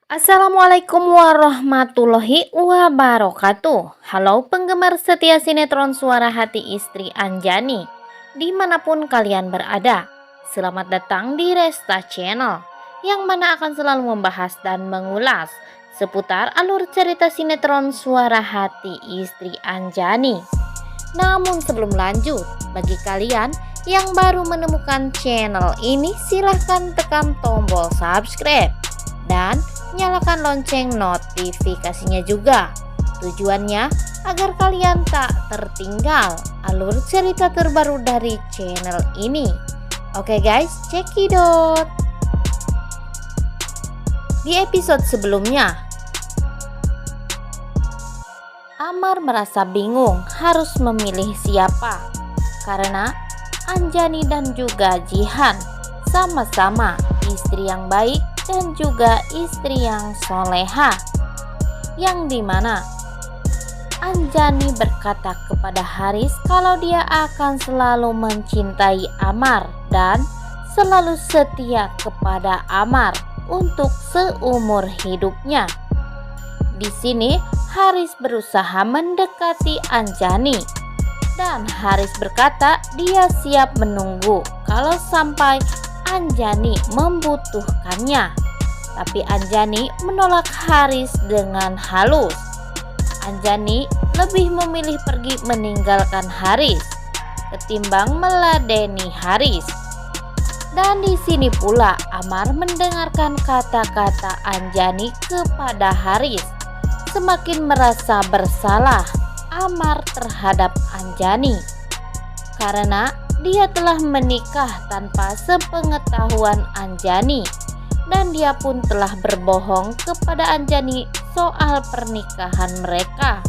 Assalamualaikum warahmatullahi wabarakatuh. Halo penggemar setia sinetron Suara Hati Istri Anjani, dimanapun kalian berada. Selamat datang di Resta Channel, yang mana akan selalu membahas dan mengulas seputar alur cerita sinetron Suara Hati Istri Anjani. Namun sebelum lanjut, bagi kalian yang baru menemukan channel ini, silahkan tekan tombol subscribe dan nyalakan lonceng notifikasinya juga. Tujuannya agar kalian tak tertinggal alur cerita terbaru dari channel ini. Oke guys, cekidot. Di episode sebelumnya, Amar merasa bingung harus memilih siapa karena Anjani dan juga Jihan sama-sama istri yang baik dan juga istri yang soleha, yang dimana Anjani berkata kepada Haris kalau dia akan selalu mencintai Amar dan selalu setia kepada Amar untuk seumur hidupnya. Di sini Haris berusaha mendekati Anjani dan Haris berkata dia siap menunggu kalau sampai Anjani membutuhkannya. Tapi Anjani menolak Haris dengan halus. Anjani lebih memilih pergi meninggalkan Haris ketimbang meladeni Haris. Dan di sini pula Amar mendengarkan kata-kata Anjani kepada Haris. Semakin merasa bersalah Amar terhadap Anjani karena dia telah menikah tanpa sepengetahuan Anjani dan dia pun telah berbohong kepada Anjani soal pernikahan mereka.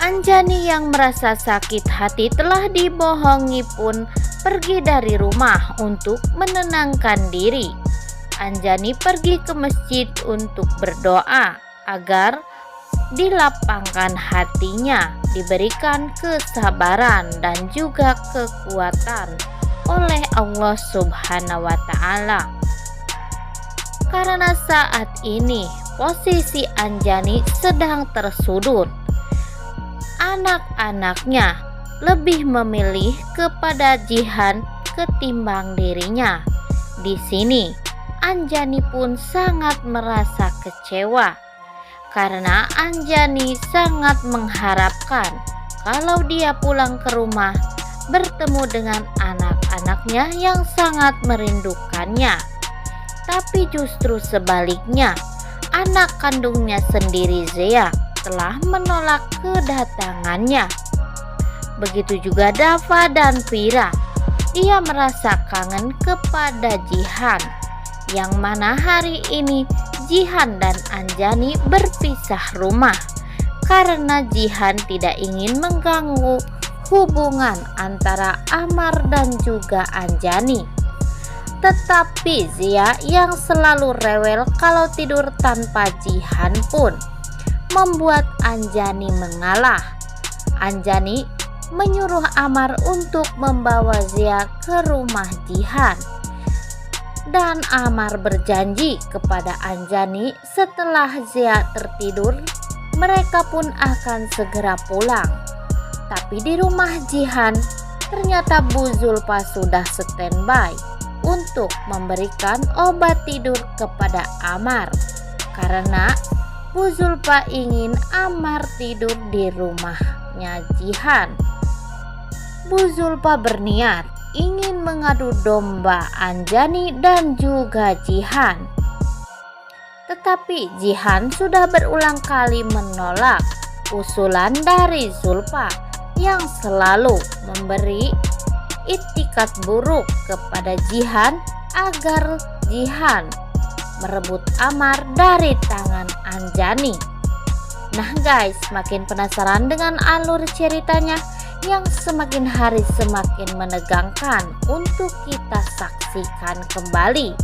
Anjani yang merasa sakit hati telah dibohongi pun pergi dari rumah untuk menenangkan diri. Anjani pergi ke masjid untuk berdoa agar dilapangkan hatinya, diberikan kesabaran dan juga kekuatan oleh Allah Subhanahu wa Ta'ala. Karena saat ini posisi Anjani sedang tersudut, anak-anaknya lebih memilih kepada Jihan ketimbang dirinya. Di sini Anjani pun sangat merasa kecewa karena Anjani sangat mengharapkan kalau dia pulang ke rumah bertemu dengan anak-anaknya yang sangat merindukannya. Tapi justru sebaliknya, anak kandungnya sendiri Zea telah menolak kedatangannya. Begitu juga Dava dan Vira. Dia merasa kangen kepada Jihan, yang mana hari ini Jihan dan Anjani berpisah rumah karena Jihan tidak ingin mengganggu hubungan antara Amar dan juga Anjani. Tetapi Zia yang selalu rewel kalau tidur tanpa Jihan pun membuat Anjani mengalah. Anjani menyuruh Amar untuk membawa Zia ke rumah Jihan. Dan Amar berjanji kepada Anjani setelah Zia tertidur, mereka pun akan segera pulang. Tapi di rumah Jihan, ternyata Bu Zulfa sudah standby untuk memberikan obat tidur kepada Amar. Karena Bu Zulfa ingin Amar tidur di rumahnya Jihan. Bu Zulfa berniat ingin mengadu domba Anjani dan juga Jihan. Tetapi Jihan sudah berulang kali menolak usulan dari Zulfa yang selalu memberi itikat buruk kepada Jihan agar Jihan merebut Amar dari tangan Anjani. Nah guys, makin penasaran dengan alur ceritanya yang semakin hari semakin menegangkan untuk kita saksikan kembali.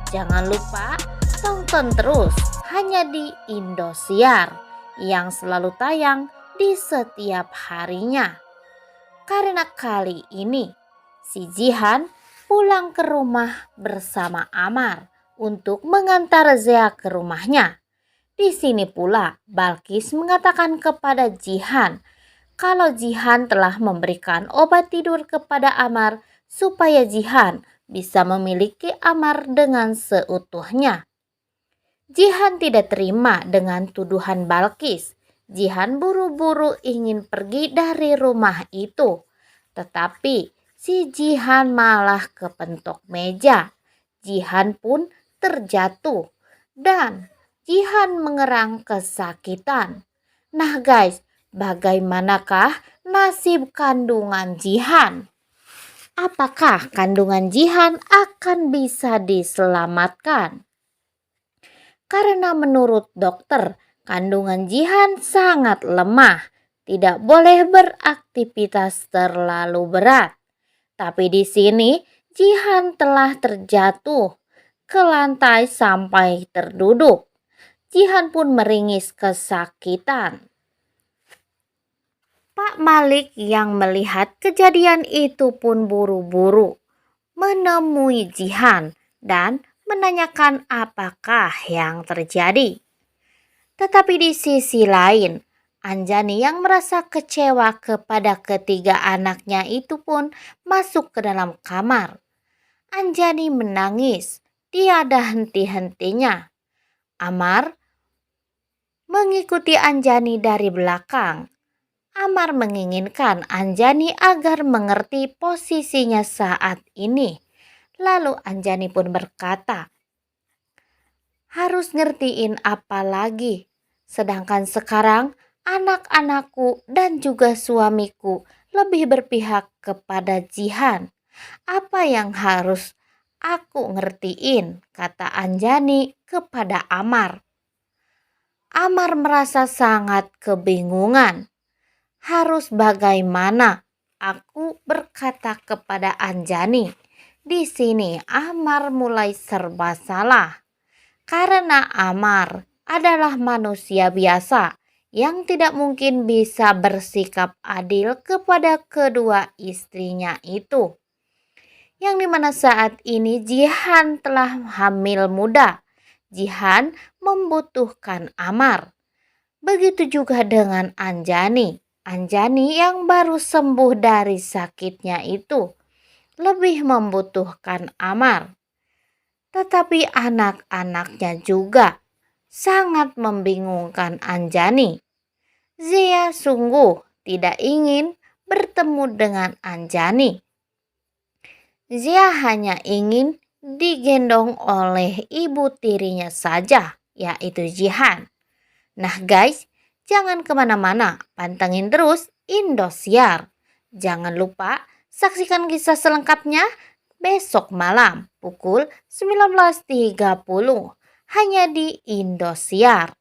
Jangan lupa tonton terus hanya di Indosiar yang selalu tayang di setiap harinya. Karena kali ini si Jihan pulang ke rumah bersama Amar untuk mengantar Zia ke rumahnya. Di sini pula Balkis mengatakan kepada Jihan kalau Jihan telah memberikan obat tidur kepada Amar supaya Jihan bisa memiliki Amar dengan seutuhnya. Jihan tidak terima dengan tuduhan Balkis. Jihan buru-buru ingin pergi dari rumah itu. Tetapi si Jihan malah kepentok meja. Jihan pun terjatuh dan Jihan mengerang kesakitan. Nah guys, bagaimanakah nasib kandungan Jihan? Apakah kandungan Jihan akan bisa diselamatkan? Karena menurut dokter, kandungan Jihan sangat lemah, tidak boleh beraktivitas terlalu berat. Tapi di sini Jihan telah terjatuh ke lantai sampai terduduk. Jihan pun meringis kesakitan. Pak Malik yang melihat kejadian itu pun buru-buru menemui Jihan dan menanyakan apakah yang terjadi. Tetapi di sisi lain, Anjani yang merasa kecewa kepada ketiga anaknya itu pun masuk ke dalam kamar. Anjani menangis, tiada henti-hentinya. Amar mengikuti Anjani dari belakang. Amar menginginkan Anjani agar mengerti posisinya saat ini. Lalu Anjani pun berkata, harus ngertiin apa lagi? Sedangkan sekarang anak-anakku dan juga suamiku lebih berpihak kepada Jihan. Apa yang harus aku ngertiin? Kata Anjani kepada Amar. Amar merasa sangat kebingungan. Harus bagaimana? Aku berkata kepada Anjani. Di sini Amar mulai serba salah. Karena Amar adalah manusia biasa yang tidak mungkin bisa bersikap adil kepada kedua istrinya itu. Yang dimana saat ini Jihan telah hamil muda. Jihan membutuhkan Amar. Begitu juga dengan Anjani. Anjani yang baru sembuh dari sakitnya itu lebih membutuhkan Amar. Tetapi anak-anaknya juga sangat membingungkan Anjani. Zia sungguh tidak ingin bertemu dengan Anjani. Zia hanya ingin digendong oleh ibu tirinya saja, yaitu Jihan. Nah guys, jangan kemana-mana, pantengin terus Indosiar. Jangan lupa saksikan kisah selengkapnya besok malam pukul 19.30 hanya di Indosiar.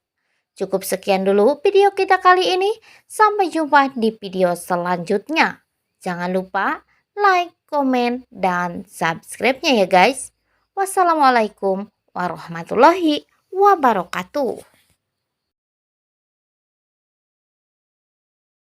Cukup sekian dulu video kita kali ini. Sampai jumpa di video selanjutnya. Jangan lupa like, komen, dan subscribe-nya ya guys. Wassalamualaikum warahmatullahi wabarakatuh.